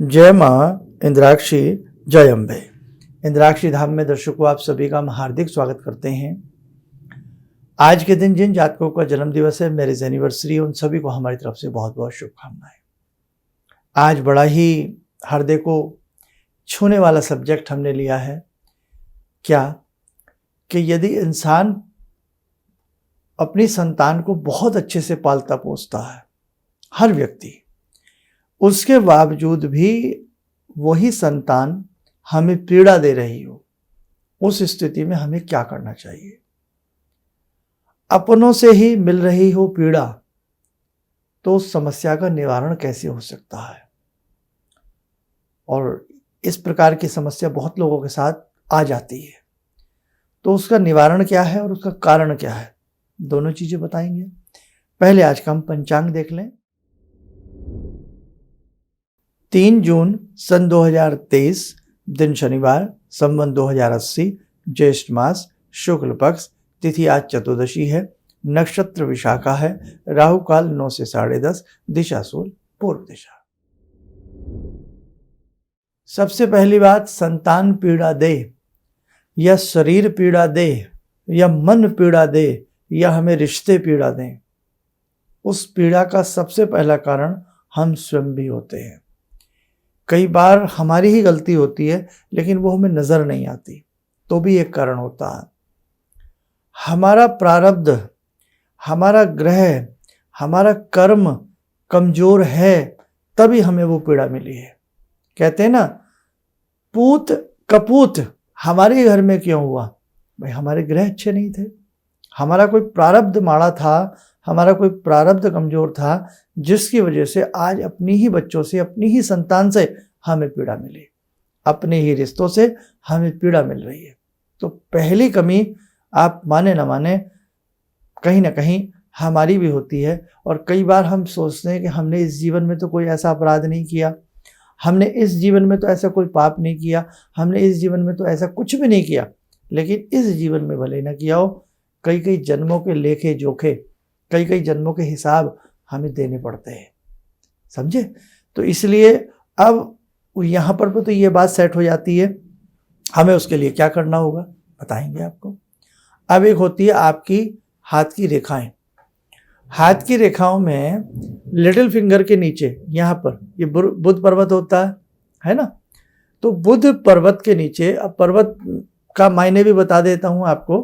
जय माँ इंद्राक्षी, जय अम्बे। इंद्राक्षी धाम में दर्शकों आप सभी का हम हार्दिक स्वागत करते हैं। आज के दिन जिन जातकों का जन्म दिवस है, मैरिज एनिवर्सरी, उन सभी को हमारी तरफ से बहुत बहुत शुभकामनाएं। आज बड़ा ही हृदय को छूने वाला सब्जेक्ट हमने लिया है। क्या कि यदि इंसान अपनी संतान को बहुत अच्छे से पालता पोसता है, हर व्यक्ति, उसके बावजूद भी वही संतान हमें पीड़ा दे रही हो, उस स्थिति में हमें क्या करना चाहिए? अपनों से ही मिल रही हो पीड़ा, तो उस समस्या का निवारण कैसे हो सकता है? और इस प्रकार की समस्या बहुत लोगों के साथ आ जाती है, तो उसका निवारण क्या है और उसका कारण क्या है, दोनों चीजें बताएंगे। पहले आज का हम पंचांग देख लें। 3 जून सन 2023, दिन शनिवार, संवत 2080, ज्येष्ठ मास, शुक्ल पक्ष, तिथि आज चतुर्दशी है, नक्षत्र विशाखा है, राहु काल 9 से 10:30, दिशा सूल पूर्व दिशा। सबसे पहली बात, संतान पीड़ा दे या शरीर पीड़ा दे या मन पीड़ा दे या हमें रिश्ते पीड़ा दें, उस पीड़ा का सबसे पहला कारण हम स्वयं भी होते हैं। कई बार हमारी ही गलती होती है, लेकिन वो हमें नजर नहीं आती, तो भी एक कारण होता है। हमारा प्रारब्ध, हमारा ग्रह, हमारा कर्म कमजोर है, तभी हमें वो पीड़ा मिली है। कहते हैं ना, पूत कपूत हमारे घर में क्यों हुआ? भाई हमारे ग्रह अच्छे नहीं थे, हमारा कोई प्रारब्ध माड़ा था, हमारा कोई प्रारब्ध कमजोर था, जिसकी वजह से आज अपनी ही बच्चों से, अपनी ही संतान से हमें पीड़ा मिली, अपने ही रिश्तों से हमें पीड़ा मिल रही है। तो पहली कमी, आप माने ना माने, कहीं ना कहीं हमारी भी होती है। और कई बार हम सोचते हैं कि हमने इस जीवन में तो कोई ऐसा अपराध नहीं किया, हमने इस जीवन में तो ऐसा कोई पाप नहीं किया, हमने इस जीवन में तो ऐसा कुछ भी नहीं किया। लेकिन इस जीवन में भले ना किया हो, कई कई जन्मों के लेखे जोखे, कई कई जन्मों के हिसाब हमें देने पड़ते हैं, समझे? तो इसलिए अब यहाँ पर तो ये बात सेट हो जाती है, हमें उसके लिए क्या करना होगा बताएंगे आपको। अब एक होती है आपकी हाथ की रेखाएं। हाथ की रेखाओं में लिटिल फिंगर के नीचे यहाँ पर ये बुध पर्वत होता है ना? तो बुध पर्वत के नीचे, अब पर्वत का मायने भी बता देता हूँ आपको,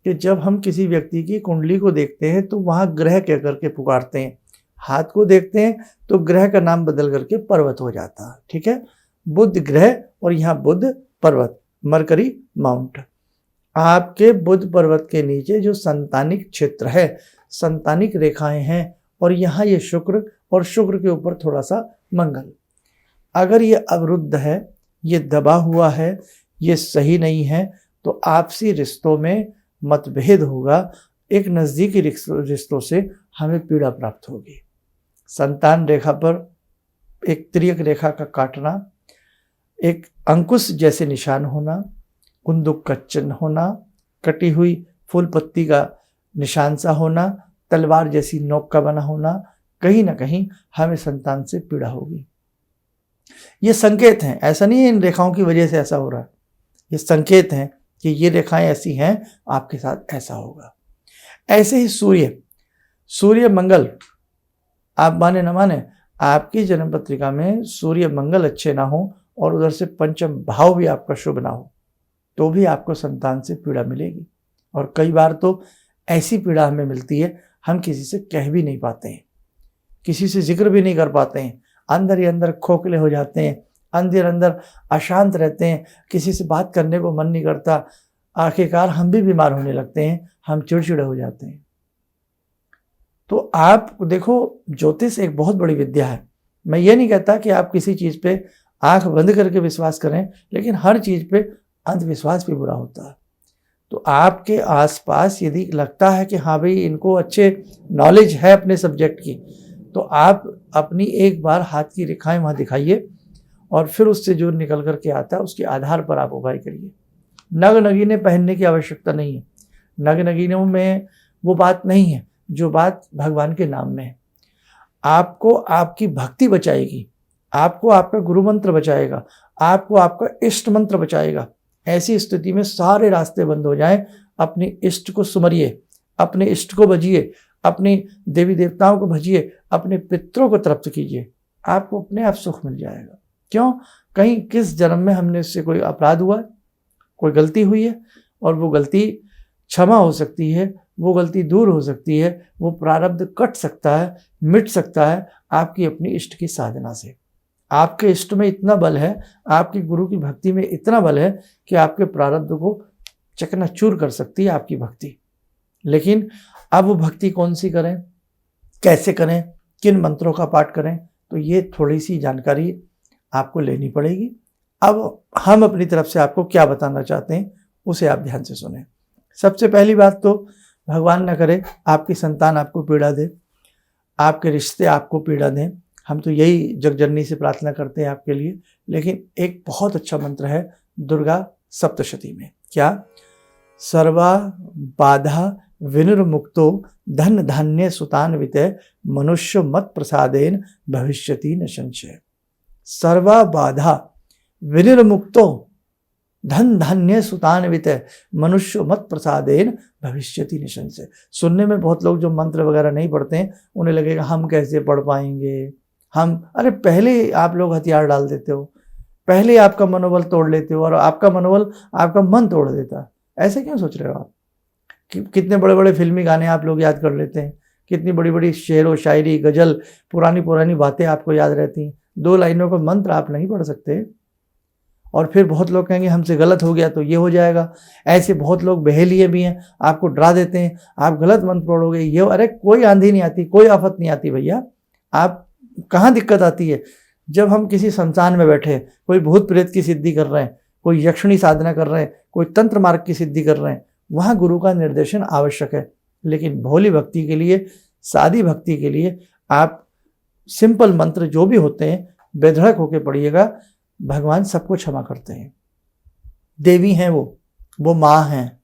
कि जब हम किसी व्यक्ति की कुंडली को देखते हैं तो वहाँ ग्रह कह करके पुकारते हैं, हाथ को देखते हैं तो ग्रह का नाम बदल करके पर्वत हो जाता है, ठीक है? बुध ग्रह और यहाँ बुध पर्वत, मरकरी माउंट। आपके बुध पर्वत के नीचे जो संतानिक क्षेत्र है, संतानिक रेखाएं हैं, और यहाँ ये शुक्र, और शुक्र के ऊपर थोड़ा सा मंगल। अगर ये अवरुद्ध है, ये दबा हुआ है, ये सही नहीं है, तो आपसी रिश्तों में मतभेद होगा, एक नजदीकी रिश्तों से हमें पीड़ा प्राप्त होगी। संतान रेखा पर एक तिर्यक रेखा का काटना, एक अंकुश जैसे निशान होना, कुंदुक का चिन्ह होना, कटी हुई फूल पत्ती का निशान सा होना, तलवार जैसी नोक का बना होना, कहीं ना कहीं हमें संतान से पीड़ा होगी। ये संकेत हैं, ऐसा नहीं है इन रेखाओं की वजह से ऐसा हो रहा है, ये संकेत हैं कि ये रेखाएं ऐसी हैं, आपके साथ ऐसा होगा। ऐसे ही सूर्य मंगल, आप माने न माने, आपकी जन्म पत्रिका में सूर्य मंगल अच्छे ना हो और उधर से पंचम भाव भी आपका शुभ ना हो, तो भी आपको संतान से पीड़ा मिलेगी। और कई बार तो ऐसी पीड़ा हमें मिलती है, हम किसी से कह भी नहीं पाते हैं, किसी से जिक्र भी नहीं कर पाते हैं, अंदर ही अंदर खोखले हो जाते हैं, अंदर अंदर अशांत रहते हैं, किसी से बात करने को मन नहीं करता, आखिरकार हम भी बीमार होने लगते हैं, हम चिड़चिड़े हो जाते हैं। तो आप देखो, ज्योतिष एक बहुत बड़ी विद्या है। मैं ये नहीं कहता कि आप किसी चीज़ पे आंख बंद करके विश्वास करें, लेकिन हर चीज़ पे अंधविश्वास भी बुरा होता है। तो आपके आसपास यदि लगता है कि हाँ भाई इनको अच्छे नॉलेज है अपने सब्जेक्ट की, तो आप अपनी एक बार हाथ की रेखाएं वहाँ दिखाइए, और फिर उससे जो निकल करके आता है उसके आधार पर आप उपाय करिए। नग नगीने पहनने की आवश्यकता नहीं है, नग नगीनों में वो बात नहीं है जो बात भगवान के नाम में है। आपको आपकी भक्ति बचाएगी, आपको आपका गुरु मंत्र बचाएगा, आपको आपका इष्ट मंत्र बचाएगा। ऐसी स्थिति में सारे रास्ते बंद हो जाएं, अपनी इष्ट को सुमरिए, अपने इष्ट को भजिए, अपनी देवी देवताओं को भजिए, अपने पितरों को तृप्त कीजिए, आपको अपने आप सुख मिल जाएगा। क्यों? कहीं किस जन्म में हमने इससे कोई अपराध हुआ है, कोई गलती हुई है, और वो गलती क्षमा हो सकती है, वो गलती दूर हो सकती है, वो प्रारब्ध कट सकता है, मिट सकता है आपकी अपनी इष्ट की साधना से। आपके इष्ट में इतना बल है, आपके गुरु की भक्ति में इतना बल है कि आपके प्रारब्ध को चकनाचूर कर सकती है आपकी भक्ति। लेकिन अब वो भक्ति कौन सी करें, कैसे करें, किन मंत्रों का पाठ करें, तो ये थोड़ी सी जानकारी आपको लेनी पड़ेगी। अब हम अपनी तरफ से आपको क्या बताना चाहते हैं उसे आप ध्यान से सुनें। सबसे पहली बात तो भगवान न करे आपकी संतान आपको पीड़ा दे, आपके रिश्ते आपको पीड़ा दें। हम तो यही जगजननी से प्रार्थना करते हैं आपके लिए। लेकिन एक बहुत अच्छा मंत्र है दुर्गा सप्तशती में, क्या? सर्वा बाधा विनिर्मुक्तो धन धान्य सुतान्वित मनुष्य मत प्रसादेन भविष्यति न संशय। सर्वा बाधा विनिर्मुक्तो धन धान्य सुतान्वित मनुष्य मत प्रसादेन भविष्यति न संशय। सुनने में बहुत लोग जो मंत्र वगैरह नहीं पढ़ते हैं उन्हें लगेगा हम कैसे पढ़ पाएंगे, अरे पहले आप लोग हथियार डाल देते हो, पहले आपका मनोबल तोड़ लेते हो, और आपका मनोबल आपका मन तोड़ देता है। ऐसे क्यों सोच रहे हो आप? कितने बड़े बड़े फिल्मी गाने आप लोग याद कर लेते हैं, कितनी बड़ी बड़ी शेर व शायरी, गजल, पुरानी पुरानी बातें आपको याद रहती हैं। 2 लाइनों का मंत्र आप नहीं पढ़ सकते, और फिर बहुत लोग कहेंगे हमसे गलत हो गया तो ये हो जाएगा। ऐसे बहुत लोग बहेलिए भी हैं, आपको डरा देते हैं, आप गलत मंत्र पढ़ोगे ये। अरे कोई आंधी नहीं आती, कोई आफत नहीं आती भैया। आप कहाँ दिक्कत आती है? जब हम किसी शमशान में बैठे, कोई भूत प्रेत की सिद्धि कर रहे हैं, कोई यक्षिणी साधना कर रहे हैं, कोई तंत्र मार्ग की सिद्धि कर रहे हैं, वहाँ गुरु का निर्देशन आवश्यक है। लेकिन भोली भक्ति के लिए, सादी भक्ति के लिए आप सिंपल मंत्र जो भी होते हैं बेधड़क होकर पढ़िएगा। भगवान सबको क्षमा करते हैं। देवी हैं वो माँ हैं।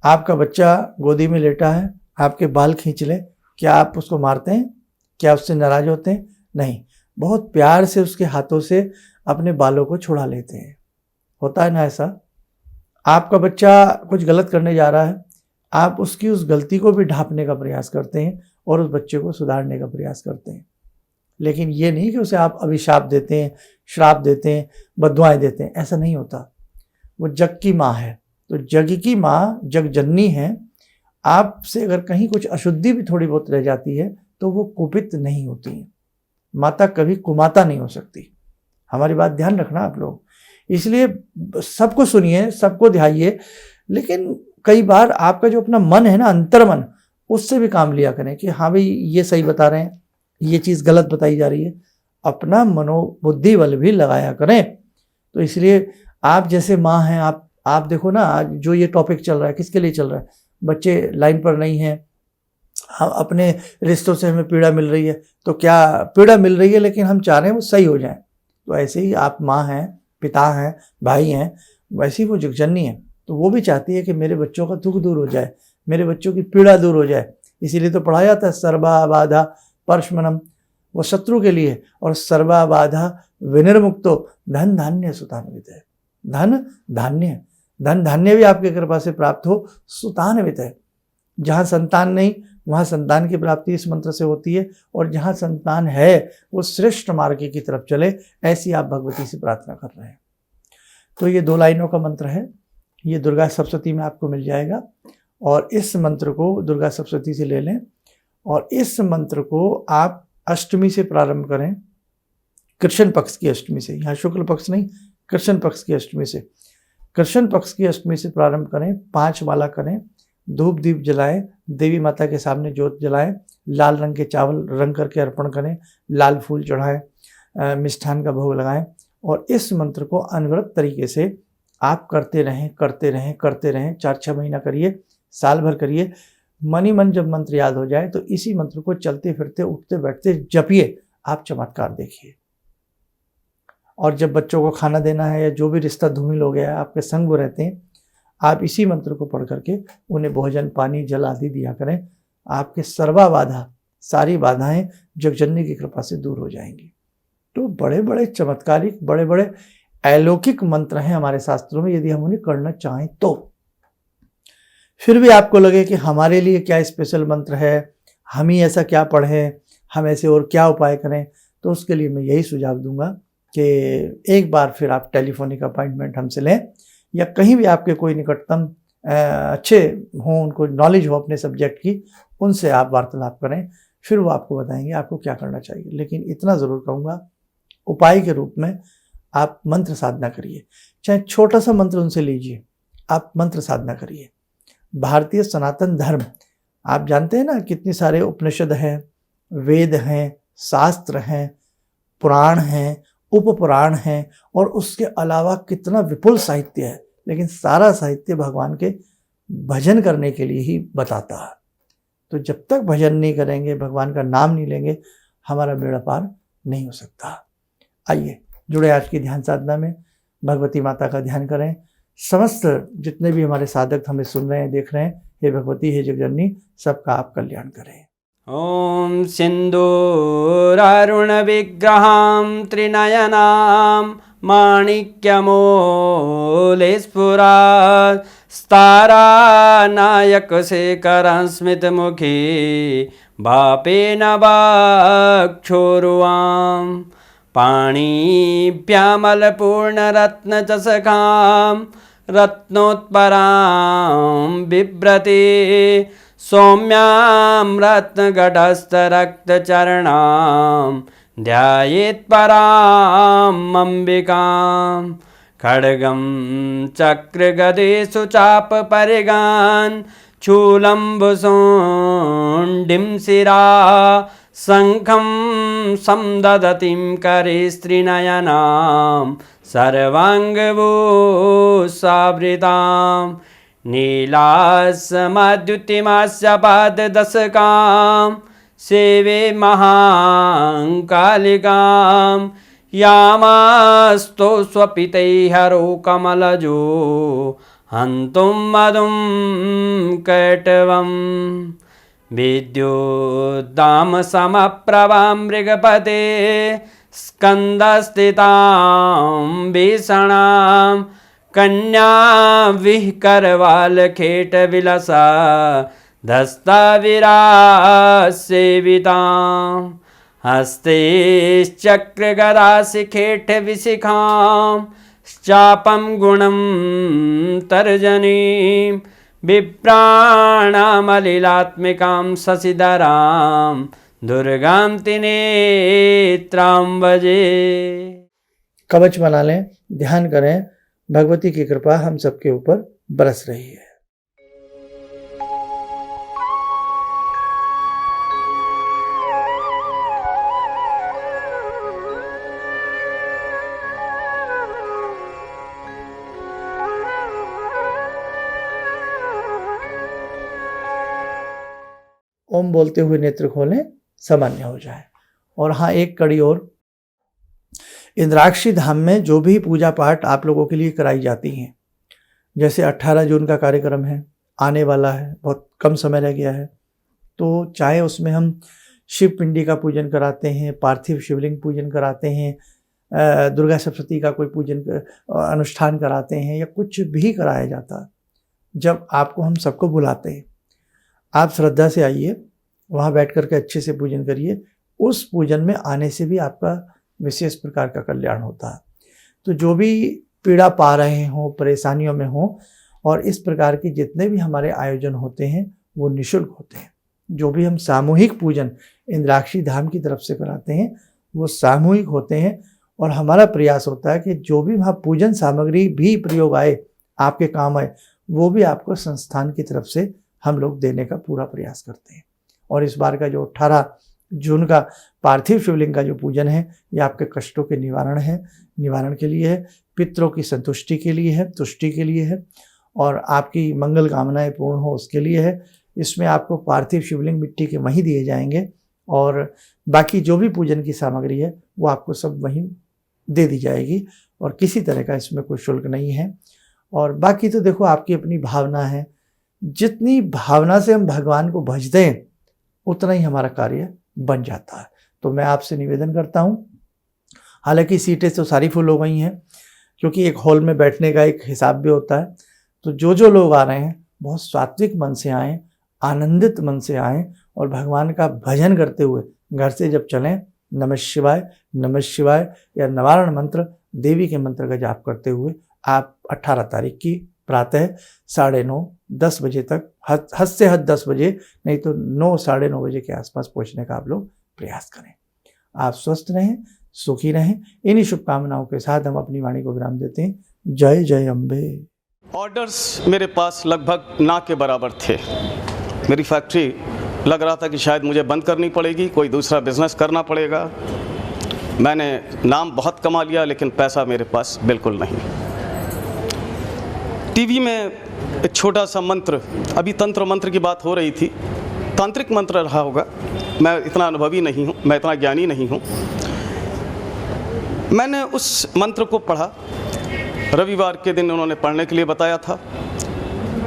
आपका बच्चा गोदी में लेटा है, आपके बाल खींच ले, क्या आप उसको मारते हैं? क्या उससे नाराज होते हैं? नहीं, बहुत प्यार से उसके हाथों से अपने बालों को छुड़ा लेते हैं। होता है ना ऐसा? आपका बच्चा कुछ गलत करने जा रहा है, आप उसकी उस गलती को भी ढांपने का प्रयास करते हैं और उस बच्चे को सुधारने का प्रयास करते हैं। लेकिन ये नहीं कि उसे आप अभिशाप देते हैं, श्राप देते हैं, बद्दुआएं देते हैं। ऐसा नहीं होता। वो जग की माँ है, तो जग की माँ जग जननी है। आपसे अगर कहीं कुछ अशुद्धि भी थोड़ी बहुत रह जाती है तो वो कुपित नहीं होती है। माता कभी कुमाता नहीं हो सकती। हमारी बात ध्यान रखना आप लोग। इसलिए सबको सुनिए, सबको ध्याइए, लेकिन कई बार आपका जो अपना मन है ना, अंतर्मन, उससे भी काम लिया करें कि हाँ भाई ये सही बता रहे हैं, ये चीज़ गलत बताई जा रही है। अपना मनोबुद्धि बल भी लगाया करें। तो इसलिए आप जैसे माँ हैं, आप देखो ना आज जो ये टॉपिक चल रहा है किसके लिए चल रहा है? बच्चे लाइन पर नहीं हैं, हम अपने रिश्तों से हमें पीड़ा मिल रही है, तो क्या पीड़ा मिल रही है लेकिन हम चाह रहे हैं वो सही हो जाए। तो ऐसे ही आप माँ हैं, पिता हैं, भाई हैं, वैसे ही वो जगजननी है। तो वो भी चाहती है कि मेरे बच्चों का दुख दूर हो जाए, मेरे बच्चों की पीड़ा दूर हो जाए। इसीलिए तो पढ़ाया था सर्वा बाधा परशमनम, वो शत्रु के लिए, और सर्वा बाधा विनिर्मुक्तो धन धान्य सुतान्वित है। धन धान्य भी आपके कृपा से प्राप्त हो, सुतान्वित है। जहाँ संतान नहीं वहाँ संतान की प्राप्ति इस मंत्र से होती है, और जहाँ संतान है वो श्रेष्ठ मार्ग की तरफ चले, ऐसी आप भगवती से प्रार्थना कर रहे हैं। तो ये 2 लाइनों का मंत्र है, ये दुर्गा सप्तशती में आपको मिल जाएगा। और इस मंत्र को दुर्गा सप्तशती से ले लें, और इस मंत्र को आप अष्टमी से प्रारंभ करें, कृष्ण पक्ष की अष्टमी से। यहाँ शुक्ल पक्ष नहीं, कृष्ण पक्ष की अष्टमी से। कृष्ण पक्ष की अष्टमी से प्रारंभ करें, 5 माला करें, धूप दीप जलाएं, देवी माता के सामने ज्योत जलाएं, लाल रंग के चावल रंग करके अर्पण करें, लाल फूल चढ़ाएं, मिष्ठान का भोग लगाएं, और इस मंत्र को अनवरत तरीके से आप करते रहें 4-6 महीना करिए, साल भर करिए। मन ही मन जब मंत्र याद हो जाए तो इसी मंत्र को चलते फिरते उठते बैठते जपिए, आप चमत्कार देखिए। और जब बच्चों को खाना देना है या जो भी रिश्ता धूमिल हो गया है, आपके संग वो रहते हैं, आप इसी मंत्र को पढ़ करके उन्हें भोजन पानी जल आदि दिया करें। आपके सर्वा बाधा, सारी बाधाएं जगजननी की कृपा से दूर हो जाएंगी। तो बड़े बड़े चमत्कारिक, बड़े बड़े अलौकिक मंत्र हैं हमारे शास्त्रों में, यदि हम उन्हें करना चाहें तो। फिर भी आपको लगे कि हमारे लिए क्या स्पेशल मंत्र है, हम ही ऐसा क्या पढ़ें, हम ऐसे और क्या उपाय करें, तो उसके लिए मैं यही सुझाव दूंगा कि एक बार फिर आप टेलीफोनिक अपॉइंटमेंट हमसे लें, या कहीं भी आपके कोई निकटतम अच्छे हों, उनको नॉलेज हो अपने सब्जेक्ट की, उनसे आप वार्तालाप करें, फिर वो आपको बताएंगे आपको क्या करना चाहिए। लेकिन इतना ज़रूर कहूँगा, उपाय के रूप में आप मंत्र साधना करिए, चाहे छोटा सा मंत्र उनसे लीजिए, आप मंत्र साधना करिए। भारतीय सनातन धर्म, आप जानते हैं ना, कितने सारे उपनिषद हैं, वेद हैं, शास्त्र हैं, पुराण हैं, उपपुराण हैं, और उसके अलावा कितना विपुल साहित्य है, लेकिन सारा साहित्य भगवान के भजन करने के लिए ही बताता है। तो जब तक भजन नहीं करेंगे, भगवान का नाम नहीं लेंगे, हमारा बेड़ा पार नहीं हो सकता। आइए जुड़े आज की ध्यान साधना में, भगवती माता का ध्यान करें। समस्त जितने भी हमारे साधक हमें सुन रहे हैं, देख रहे हैं, हे भगवती, हे जगजननी, सबका आप कल्याण करें। ॐ सिन्दूरारुण विग्रहां त्रिनयनां माणिक्यमूले स्फुरात् स्तारानायकशेखरं स्मितमुखी भापेन वक्षोरुवां पाणिभ्यामलपूर्णरत्नचषकां रत्नोत्परां बिभ्रति सौम्यां रत्नघटस्थरक्तचरणां ध्यायेत्परां अम्बिकां खड्गं चक्रगदेषु चापपरिगान् शूलम्बुशुण्डिं शिरा शङ्खं संदधतीं करे स्त्रीनयनां सर्वाङ्गभूषावृताम् नीलासमद्युतिमास्य पाददशकां सेवे महाकालिकां यामास्तो स्वपितैहरो कमलजो हन्तुं मधुं कैटवम् विद्युद्दामसमप्रभां मृगपते स्कन्दस्थितां भीषणां कन्या विहकरवालखेटविलसा धस्ताविरासेवितां हस्तैश्चक्रगदाशिखेटविशिखां चापं गुणं तर्जनीं विप्राणामलिलात्मिकां शशिधरां दुर्गां त्रिनेत्रां भजे। कवच बना लें, ध्यान करें, भगवती की कृपा हम सबके ऊपर बरस रही है। ओम बोलते हुए नेत्र खोलें, सामान्य हो जाए। और हाँ, एक कड़ी और, इंद्राक्षी धाम में जो भी पूजा पाठ आप लोगों के लिए कराई जाती हैं, जैसे 18 जून का कार्यक्रम है, आने वाला है, बहुत कम समय रह गया है, तो चाहे उसमें हम शिव पिंडी का पूजन कराते हैं, पार्थिव शिवलिंग पूजन कराते हैं, दुर्गा सप्तशती का कोई पूजन अनुष्ठान कराते हैं, या कुछ भी कराया जाता है, जब आपको हम सबको बुलाते हैं, आप श्रद्धा से आइए, वहाँ बैठ कर के अच्छे से पूजन करिए। उस पूजन में आने से भी आपका विशेष प्रकार का कल्याण होता है। तो जो भी पीड़ा पा रहे हों, परेशानियों में हों, और इस प्रकार के जितने भी हमारे आयोजन होते हैं वो निःशुल्क होते हैं। जो भी हम सामूहिक पूजन इंद्राक्षी धाम की तरफ से कराते हैं वो सामूहिक होते हैं, और हमारा प्रयास होता है कि जो भी वहाँ पूजन सामग्री भी प्रयोग आए, आपके काम आए, वो भी आपको संस्थान की तरफ से हम लोग देने का पूरा प्रयास करते हैं। और इस बार का जो 18 जून का पार्थिव शिवलिंग का जो पूजन है, ये आपके कष्टों के निवारण के लिए है, पितरों की संतुष्टि के लिए है, तुष्टि के लिए है, और आपकी मंगल कामनाएं पूर्ण हो उसके लिए है। इसमें आपको पार्थिव शिवलिंग मिट्टी के वहीं दिए जाएंगे, और बाकी जो भी पूजन की सामग्री है वो आपको सब वहीं दे दी जाएगी, और किसी तरह का इसमें कोई शुल्क नहीं है। और बाकी तो देखो आपकी अपनी भावना है, जितनी भावना से हम भगवान को भजते हैं उतना ही हमारा कार्य बन जाता है। तो मैं आपसे निवेदन करता हूँ, हालांकि सीटें तो सारी फुल हो गई हैं, क्योंकि एक हॉल में बैठने का एक हिसाब भी होता है। तो जो लोग आ रहे हैं बहुत सात्विक मन से आएँ, आनंदित मन से आएँ और भगवान का भजन करते हुए घर से जब चलें, नमः शिवाय या निवारण मंत्र, देवी के मंत्र का जाप करते हुए आप 18 तारीख की प्रातः 9:30-10 बजे तक, हद से हद 10 बजे, नहीं तो 9-9:30 बजे के आसपास पहुंचने का आप लोग प्रयास करें। आप स्वस्थ रहें, सुखी रहें। इन्हीं शुभकामनाओं के साथ हम अपनी वाणी को विराम देते हैं। जय जय अम्बे। ऑर्डर्स मेरे पास लगभग ना के बराबर थे। मेरी फैक्ट्री लग रहा था कि शायद मुझे बंद करनी पड़ेगी, कोई दूसरा बिजनेस करना पड़ेगा। मैंने नाम बहुत कमा लिया, लेकिन पैसा मेरे पास बिल्कुल नहीं। टीवी में एक छोटा सा मंत्र, अभी तंत्र मंत्र की बात हो रही थी, तांत्रिक मंत्र रहा होगा, मैं इतना अनुभवी नहीं हूँ, मैं इतना ज्ञानी नहीं हूँ। मैंने उस मंत्र को पढ़ा, रविवार के दिन उन्होंने पढ़ने के लिए बताया था।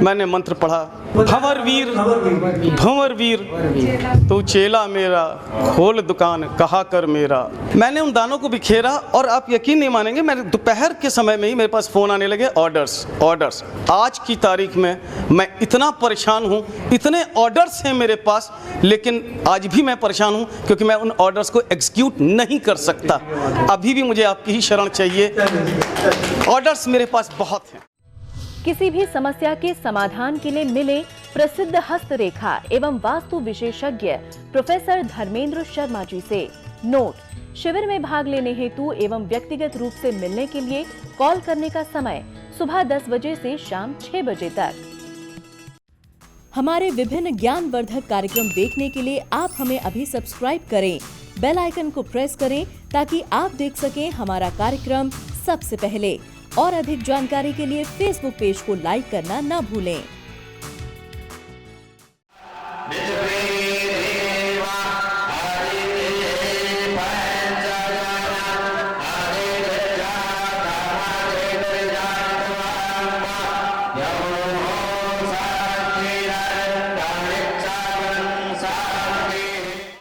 मैंने मंत्र पढ़ा, भंवर वीर तू चेला मेरा, खोल दुकान कहा कर मेरा। मैंने उन दानों को बिखेरा और आप यकीन नहीं मानेंगे, मैंने दोपहर के समय में ही मेरे पास फ़ोन आने लगे, ऑर्डर्स। आज की तारीख में मैं इतना परेशान हूँ, इतने ऑर्डर्स हैं मेरे पास, लेकिन आज भी मैं परेशान हूँ क्योंकि मैं उन ऑर्डर्स को एग्जीक्यूट नहीं कर सकता। अभी भी मुझे आपकी ही शरण चाहिए। ऑर्डर्स मेरे पास बहुत हैं। किसी भी समस्या के समाधान के लिए मिले प्रसिद्ध हस्तरेखा एवं वास्तु विशेषज्ञ प्रोफेसर धर्मेंद्र शर्मा जी से। नोट: शिविर में भाग लेने हेतु एवं व्यक्तिगत रूप से मिलने के लिए कॉल करने का समय सुबह 10 बजे से शाम 6 बजे तक। हमारे विभिन्न ज्ञानवर्धक कार्यक्रम देखने के लिए आप हमें अभी सब्सक्राइब करें, बेल आइकन को प्रेस करें ताकि आप देख सकें हमारा कार्यक्रम सबसे पहले। और अधिक जानकारी के लिए फेसबुक पेज को लाइक करना न भूलें।